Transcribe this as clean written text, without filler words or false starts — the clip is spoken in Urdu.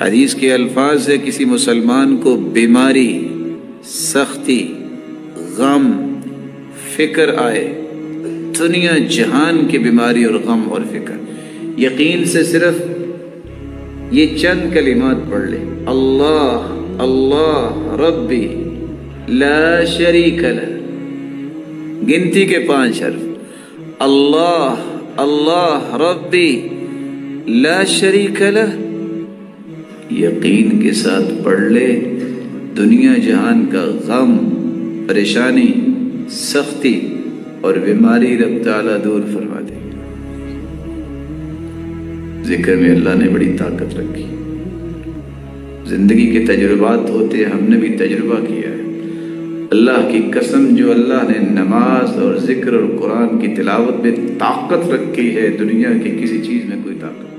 حدیث کے الفاظ سے کسی مسلمان کو بیماری، سختی، غم، فکر آئے، دنیا جہان کی بیماری اور غم اور فکر، یقین سے صرف یہ چند کلمات پڑھ لے، اللہ اللہ ربی لا شریک لہ، گنتی کے 5 حرف، اللہ اللہ ربی لا شریک لہ، یقین کے ساتھ پڑھ لے، دنیا جہان کا غم، پریشانی، سختی اور بیماری رب تعالیٰ دور فرما دے۔ ذکر میں اللہ نے بڑی طاقت رکھی، زندگی کے تجربات ہوتے ہم نے بھی تجربہ کیا ہے۔ اللہ کی قسم، جو اللہ نے نماز اور ذکر اور قرآن کی تلاوت میں طاقت رکھی ہے، دنیا کی کسی چیز میں کوئی طاقت نہیں۔